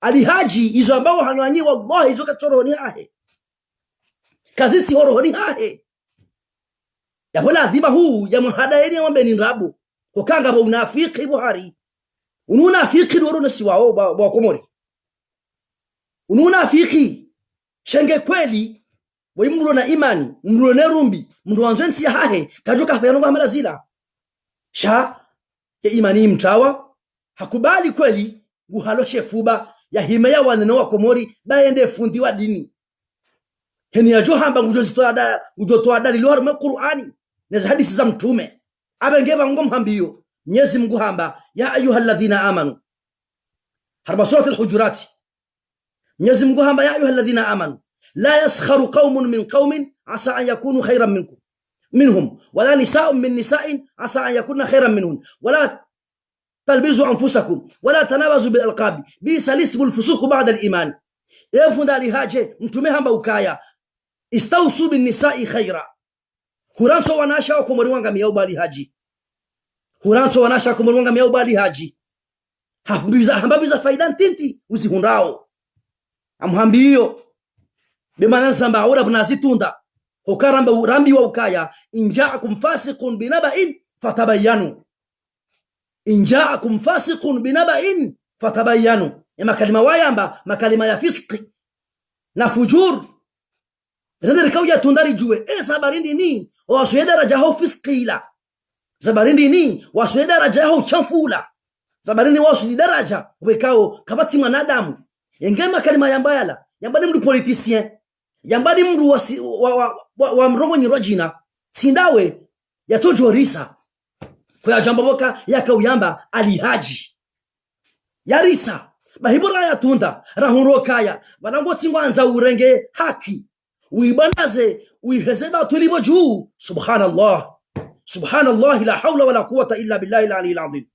alihaji hizo ambao hanwani wallahi hizo katoro ni hahe kaziti horo ni hahe ya wala dhiba huu ya muhadaini wambe ni rabu kukanga ba unafiki buhari ununafiki woro nasiwao ba komori ununafiki shenge kweli boy mrulo na imani mrulo ne rumbi mrulo wanzensi hahe kajoka fayano ba malazila sha ya imani mtawa hakubali kweli guhaloshe fuba ya himaya waneno wa komori baende fundi wa dini heni ya johamba ngujotoa dalili wa Qur'ani neza hadisi za mtume abengeba ngomhambiyo Mwenyezi Mungu hamba ya ayyuhalladhina amanu harba surat al-hujurat Mwenyezi Mungu hamba ya ayyuhalladhina amanu la yaskharu qaumun min qaumin asa an yakunu khayran minhum wala nisaa'un min nisa'in asa an yakunna khayran minhun wala talbizu anfusakum wala tanabazu bil alqabi bisa lismul fusuq ba'da al-iman yafunda lihaje mtume hamba ukaya istausu bin nisa'i khayra huranso wanasha wakomori wanga miyau bali haji huranso wanasha wakomori wanga miyau bali haji hambabiza faida ntinti uzihundao amhambiyo bimana samba aura bunazitunda hukaramba urambi wa ukaya inja'akum fasiqun binaba'in fatabayyanu inja'akum fasiqun binaba'in fatabayyanu ema kalima wayamba makalima ya fisqi na fujur ndio kauja tundari juwe sabarindi ni wasuye daraja ho fisqila sabarindi ni wasuye daraja ho chamfula sabarindi wasuye daraja wekao kabati mwanadamu engema kalima yambayala yambani mdu politicien yambani mdu wa mrongo nyirojina sindawe yatojorisa kwa jamboboka yakauyamba alihaji yarisa bahibora ya tunda rahurokaya banango tsingwanza urenge haki uibanaze uihezeba tulibo juu subhanallah la hawla wala quwwata illa billahi al-aliyyil azim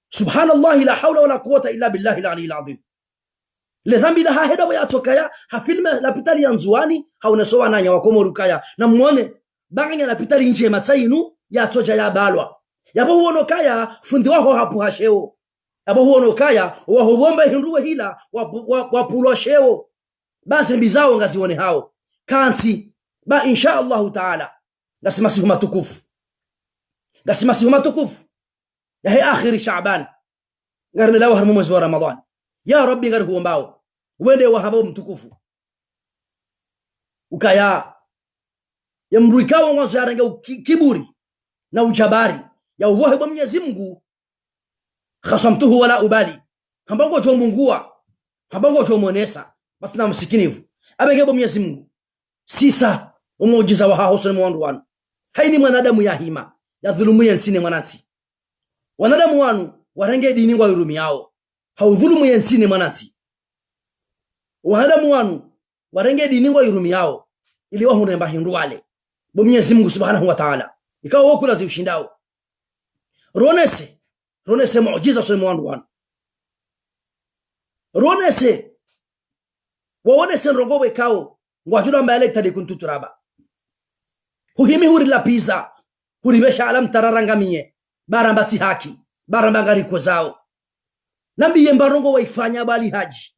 subhanallah la hawla wala quwwata illa billahi al-aliyyil azim le dhambi la haheda wa yatokaya hafilme la pitali yanzuani haunasowa nanya wakomorukaya na muone banganya la pitali nje matsainu yatoja ya balwa yabo huonokaya fundi waho hapu hasheo yabo huonokaya waho bomba hinduwe hila wapulo sheo basi mbizao ngazione hao kansi ba insha Allah taala ngasimasihu matukufu ya he akhiri Shaaban ngarne lawa harmu mwezi wa Ramadhan ya rabbi ngar huombao wende wa habo mtukufu ukaya ya mruikawa mwanzo ya rangi kiburi na ujabari ya uwohe bwa Mwenyezi Mungu. Khasamtuhu wala ubali, hambango chomungua, hambango chomonesa basi na msikinivu abenge bwa Mwenyezi Mungu. Sisa umujiza wa hahoso ni mwandu wanu haini mwanadamu ya hima ya dhulumu ya nsine mwanansi. Wanadamu wanu warenge dini wa yurumi yao haudhulumu ya nsine mwanansi. Wanadamu wanu warenge dini wa yurumi yao ili wahuremba hindu wale bwa Mwenyezi Mungu subhanahu wa ta'ala ikawa wakula ziushindao. Ronese muujiza so mwandu wanu. Ronese waonese nrongowe kao ngwajula amba elekta de kuntuturaba. Huhimi huri la pizza huribesha alam tararangamie baramba haki baramba ngariko zao. Nambiye mbarongo waifanya bali haji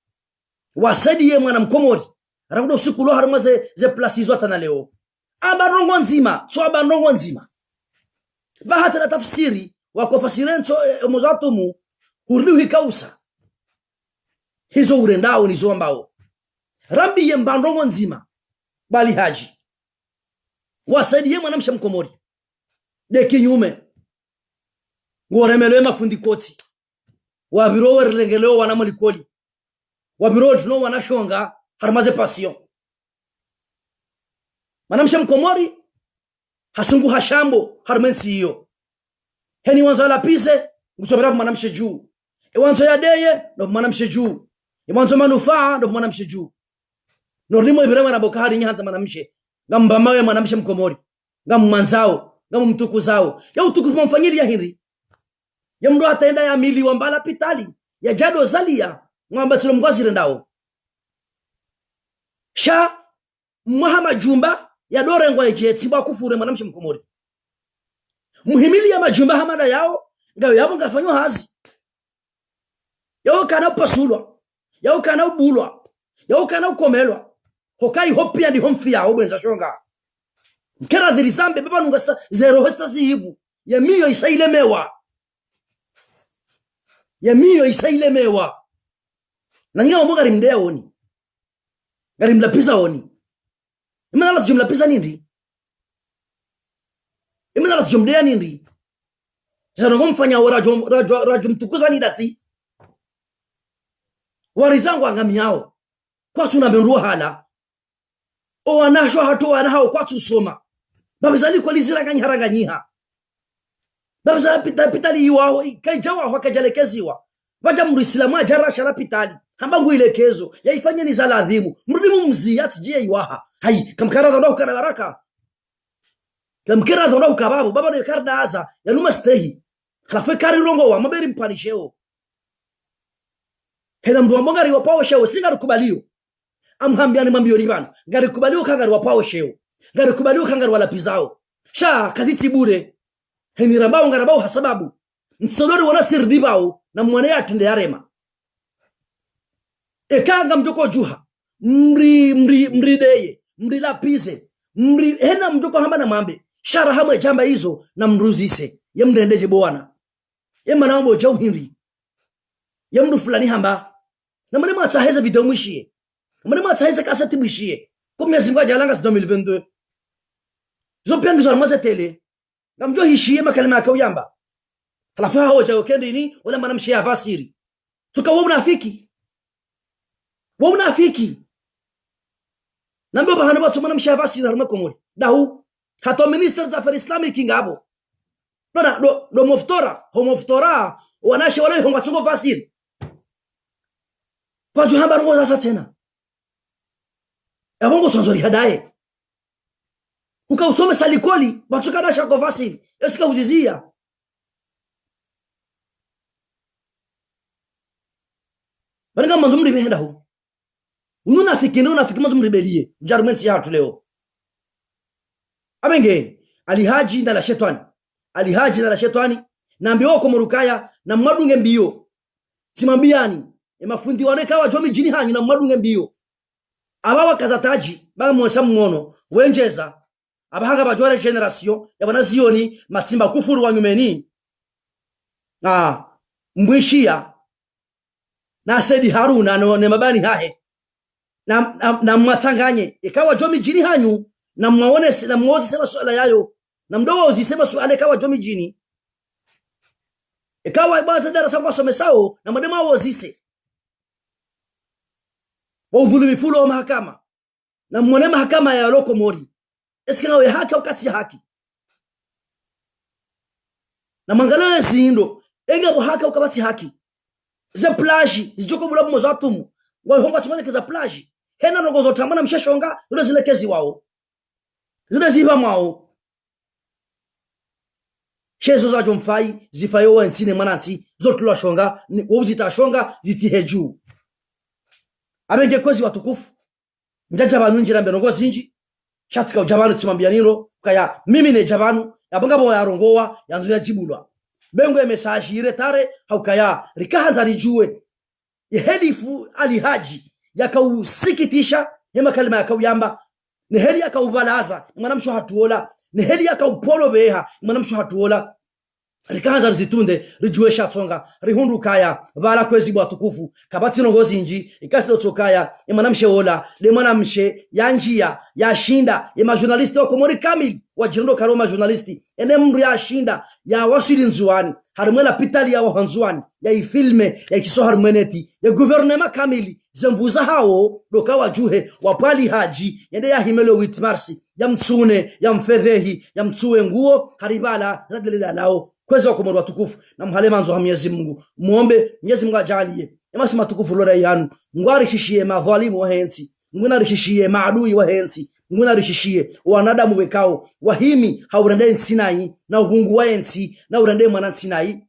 wasadiye mwana mkomori rakudo usiku lo haruma ze plasi zote na leo abarongo nzima so abarongo nzima bahata na tafsiri wakofasirenso mozatumu hurlihi kausa hizo urendao nizo ambao rambiye mbarongo nzima bali haji wasadiye mwana mkomori de kinyume ngoremelo mafundi koti wabiro werlengeleo wana molikoli wabiro tuno wana shonga harmaze passion. Manamsha mkomori hasungu hashambo harmensi hiyo heni wanzo la pise ngusomera manamshe juu wanzo ya deye ndo manamshe juu wanzo manufaa ndo manamshe juu norimo ibirema na bokari nyanza manamshe ngamba mawe manamshe mkomori ngam manzao ngam mtuku zao ya utukufu mfanyili ya Henry ya mdo ataenda ya mili wambala pitali ya jado zalia ngamba tulo mgwazire ndao sha Muhammad Jumba ya dore ngwa ejeti ba kufure mwanamshi mkomori muhimili ya majumba hamada yao ngao yabo ngafanywa hazi yao kana pasulwa yao kana ubulwa yao kana ukomelwa hokai hopi andi homfi ya obenza shonga mkera dhirizambe baba nungasa zero hesa zihivu ya miyo isailemewa na ngao mboga rimdea oni ngari mlapiza oni imana la tujumlapiza nindi imana la tujumdea nindi zano ngomfanya rajo mtukuza ni dasi warizangu angamiao kwa tuna benruwa hala o wanasho hato wanahao kwa tusoma babizali kwa lizira kanyaranganyiha babizali pitali iwao kaijawa wakajalekeziwa waja murislamu ajara shala pitali hambangu ilekezo yaifanye ni zala adhimu mrudimu mziyati jie iwaha hai kamkara dondau kana baraka kamkara dondau kababu baba ni karda aza ya numa stehi halafu kari rongo wa maberi mpanisheo hela mdu wambongari wapawo sheo singaru kubalio amhambiani mambio ribano ngari kubalio kangari wapawo sheo ngari kubalio kangari walapizao sha kaziti bure heni rambao ngarabao hasababu nsodori wana sirdibao na mwane ya tende yarema ekanga mjoko juha mri deye mri lapize mri hena mjoko hamba na mambe shara hamwe jamba hizo na mruzise ye mrendeje bwana ye mana mambo jau hinri ye mru fulani hamba na mane matsaheza video mwishie mane matsaheza kaseti mwishie kwa Mwenyezi Mungu ajalanga 2022 zo piangizo armaze tele ngamjo hishie makalima yake uyamba halafu hao jao kendini wala manamshia vasiri tukawa unafiki wa unafiki nambo bahana ba tsoma namshavasi na ruma komori dahu hato minister za affaires islamic ngabo dona do moftora wanashe wale honga tsongo vasiri kwa juhamba ngo sasa tena ebongo sonzori hadaye ukausome salikoli batsuka na shako vasiri esika uzizia banga manzumri behenda hu unafiki mazum ribelie jarumenti ya hatu leo abenge alihaji na la shetani na mbio kwa murukaya na mwadunge mbio simambiani mafundi waneka wa jomi jini hanyi na mwadunge mbio abawa kazataji baga mwesa mwono wenjeza abahanga bajware generation ya wanazioni matimba kufuru wa nyumeni mbwishia na Saidi Haruna ne mabani hahe na mwatanganye ikawa jomi jini hanyu na mwaone na mwozi sema swala yayo na mdogo uzisema swala kawa jomi jini ikawa ibaza darasa kwa somesao na madema wozise wa udhulumi fulo wa mahakama na mwone mahakama ya loko mori eske nawe haki au kati ya haki na mangalo zindo enga bo haki au kati haki za plage zijoko bula mo zatumu wa honga tumane za plage hena rogozo tamana mshashonga ndo zilekezi wao zile ziva mwao shezo za jomfai zifayo wa nsine mananti zote la shonga wozita shonga zitiheju abenge kwezi watukufu njaja banu njira mbenogo zinji shatika ujabanu timambia niro kaya mimi ne jabanu yabanga bo yarongowa yanzu ya jibulwa bengo ya message iretare haukaya rikahanza rijue helifu alihaji yakausikitisha hema kalima yakauyamba ni heli yakaubalaza mwanamsho hatuola ni heli yakaupolo beha mwanamsho hatuola rikahanza rizitunde rijue shatonga rihundu kaya bala kwezi bwa tukufu kabati nongozi nji ikasilo tsokaya mwanamshe ola le mwanamshe ya njia ya shinda ya journalist wa komori kamili wa jirondo karoma journalisti ene mru ya shinda ya wasili nzuani harimwela pitali ya wahanzuani ya ifilme ya ikiso harimweneti ya guvernema kamili zemvuza hao doka wajuhe wapali haji yende ya himelo witmarsi ya mtsune ya mfedhehi ya mtsuwe nguo haribala radilila lao kwezi wa komori watukufu na mhalema nzo ha Mwenyezi Mungu muombe Mwenyezi Mungu ajalie emasi matukufu lora yanu ngwari shishie madhalimu wa hensi ngwari shishie maadui wa hensi nguna rishishie wanadamu wekao wahimi haurende nsinai na uhungu wa ensi na urende mwana nsinai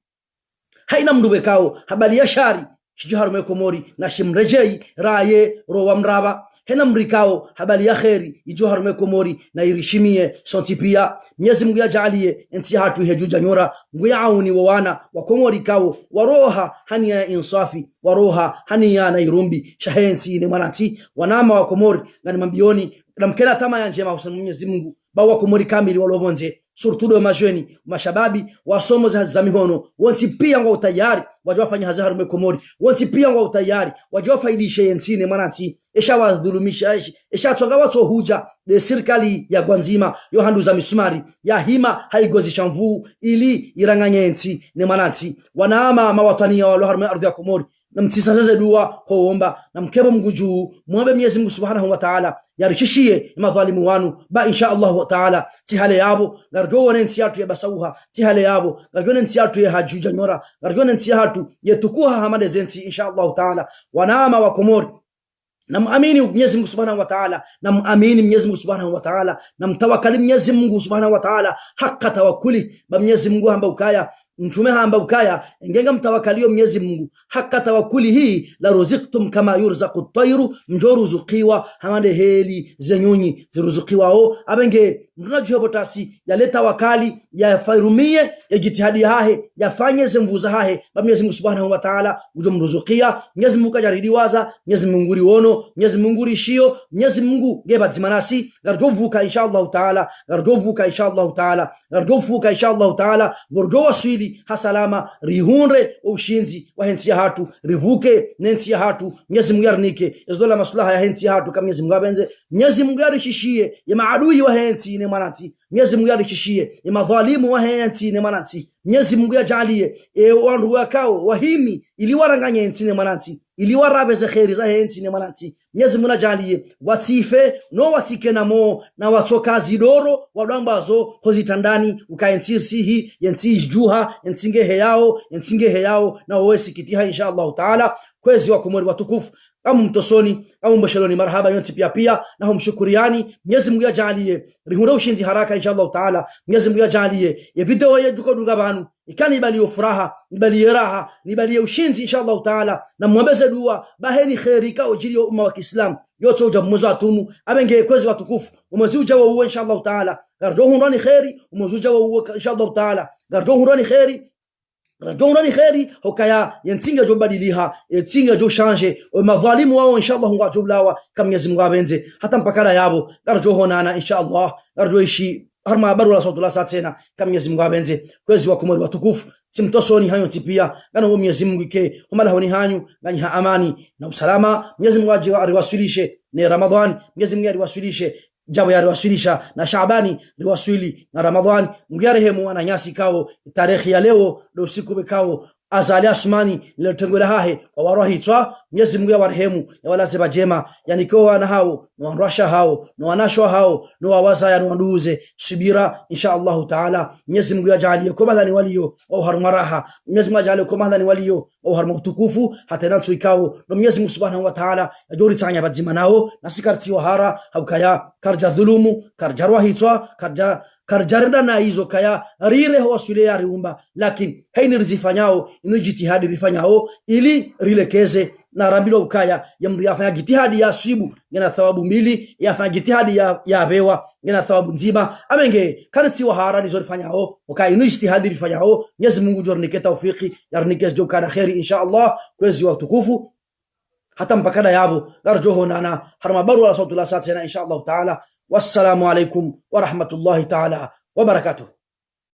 haina mndu wekao habali ya shari shijiharume komori na shimrejei raye rowa mraba hena mrikao habali ya kheri ijuharume komori na irishimie sonti pia Mwenyezi Mungu ajalie ensi hatu hejuja nyora nguyauni wawana wa komori kao waroha hania ya insafi waroha hania na irumbi shahensi ni mwanansi wanama wa komori ngani mambioni na mkena tama ya njema usani Mwenyezi Mungu bawa komori kamili walobonze surtudo majweni mashababi wasomo za mihono wanti pia ngwa utayari wajwafanya hazaharu mekomori wanti pia ngwa utayari wajwafaidishe yensine mwanansi esha wadhulumisha esha tonga watu huja de serikali ya Gwanzima yo handu za misumari ya hima haigozi shamvu ili iranganye ensi ne mwanansi wanaama mawatania waloharume ardhi ya komori na mtisazeze dua kuomba na mkebo mguju muombe Mwenyezi Mungu Subhanahu wa Ta'ala yarishishie madhalimu wanu ba insha Allah wa Ta'ala tihale yabo garjo nensi yatu ya basauha tihale yabo garjo nensi yatu ya hajuja nyora garjo nensi yatu yetukuha hamade zensi insha Allah Ta'ala wanama wa komori na muamini Mwenyezi Mungu Subhanahu wa Ta'ala na muamini Mwenyezi Mungu Subhanahu wa Ta'ala na mtawakkali Mwenyezi Mungu Subhanahu wa Ta'ala hakka tawakkuli ba Mwenyezi Mungu hamba ukaya mtume hamba ukaya ngenga mtawakalio Mwenyezi Mungu hakka tawakkuli hii la ruziktum kama yurzaqu at-tayru mjoruzukiwa hamande heli zenyunyi ziruzukiwao abenge mtunajuhe botasi yaleta wakali ya fairumie ya jitihadi hahe yafanye zemvuza hahe ba Mwenyezi Mungu Subhanahu wa Ta'ala ujomruzukia Mwenyezi Mungu ajaridiwaza Mwenyezi Mungu riono Mwenyezi Mungu rishio Mwenyezi Mungu geba dzimanasi gardovuka inshallah Ta'ala gardovuka inshallah Ta'ala gardovuka inshallah Ta'ala gordo wasili hasalama rihunre ushinzi wa hensi ya hatu rivuke nensi ya hatu Mwenyezi Mungu yarnike izdola maslaha ya hensi ya hatu kama Mwenyezi Mungu abenze Mwenyezi Mungu yarishishie ya maadui wa hensi ne mwanansi Mwenyezi Mungu yarishishie ya madhalimu wa hensi ne mwanansi Mwenyezi Mungu yajalie wandu wakao wahimi ili waranganye hensi ne mwanansi ili warabe za khairi za hensi ne mwanansi Mwenyezi Mungu ajalie watife no watike namo na watoka zidoro wadambazo hozitandani ukaensirsihi yensi juha yensinge heyao na wesi kitiha inshallah Ta'ala kwezi wa komori watukufu kama mtosoni kama mbashaloni marhaba yonsi pia na humshukuriani Mwenyezi Mungu ajalie rihura ushinzi haraka inshallah Ta'ala Mwenyezi Mungu ajalie ya video yetu dunga banu ikani bali furaha bali raha ni bali ushinzi inshallah Ta'ala na muombeze dua baheni khairi ka ujili umma wa Kiislam yote ujamuza atumu abenge kwezi watukufu umezuja wa uwe inshallah Ta'ala gardo hunrani khairi umezuja wa uwe inshallah Ta'ala gardo hunrani khairi rajongani khairi hokaya yentinga jo badiliha yentinga jo change madhalimu wao inshallah ngo ajublawa kama Mwenyezi Mungu abenze hata mpakala yabo garjo honana inshallah garjo ishi harma barula sallallahu satena kama Mwenyezi Mungu abenze kwezi wa komori watukufu simtosoni hanyo tipia kana Mwenyezi Mungu ke humala honi hanyu nganya amani na usalama Mwenyezi Mungu ariwasilishe ni Ramadhan Mwenyezi Mungu ariwasilishe jabo ya riwasilisha na Shaabani riwasili na Ramadhani mgiarehemu ana nyasi kao tarehe ya leo do siku bekao azali asmani lilotengela hahe wa warahitwa Mwenyezi Mungu ya warehemu ya wala seba jema yani kwa wana hao na wanrasha hao na wanashwa hao na wawaza ya wanduze subira insha Allah taala Mwenyezi Mungu yajalie kwa madhani walio au harmaraha Mwenyezi Mungu yajalie kwa madhani walio au harmutukufu hata nansu ikao na Mwenyezi Mungu Subhanahu wa Ta'ala ajori tanya bazima nao nasikarti wahara haukaya karja dhulumu karja rahitwa karjarda na hizo kaya rire wasule ya riumba lakini haini rizifanyao ino jitihadi rifanyao ili rilekeze na rambilo ukaya ya mdu yafanya jitihadi ya sibu ngena thawabu mbili yafanya jitihadi ya bewa ngena thawabu nzima amenge karati wahara nizo rifanyao ukaya ino jitihadi rifanyao Mwenyezi Mungu jornike tawfiki yarnikes jokana khairi insha Allah kwezi wa tukufu hata mpakada yabo garjoho nana harma baru wa sautu la satsena insha Allah taala wassalamu alaikum wa rahmatullahi taala wa barakatuh.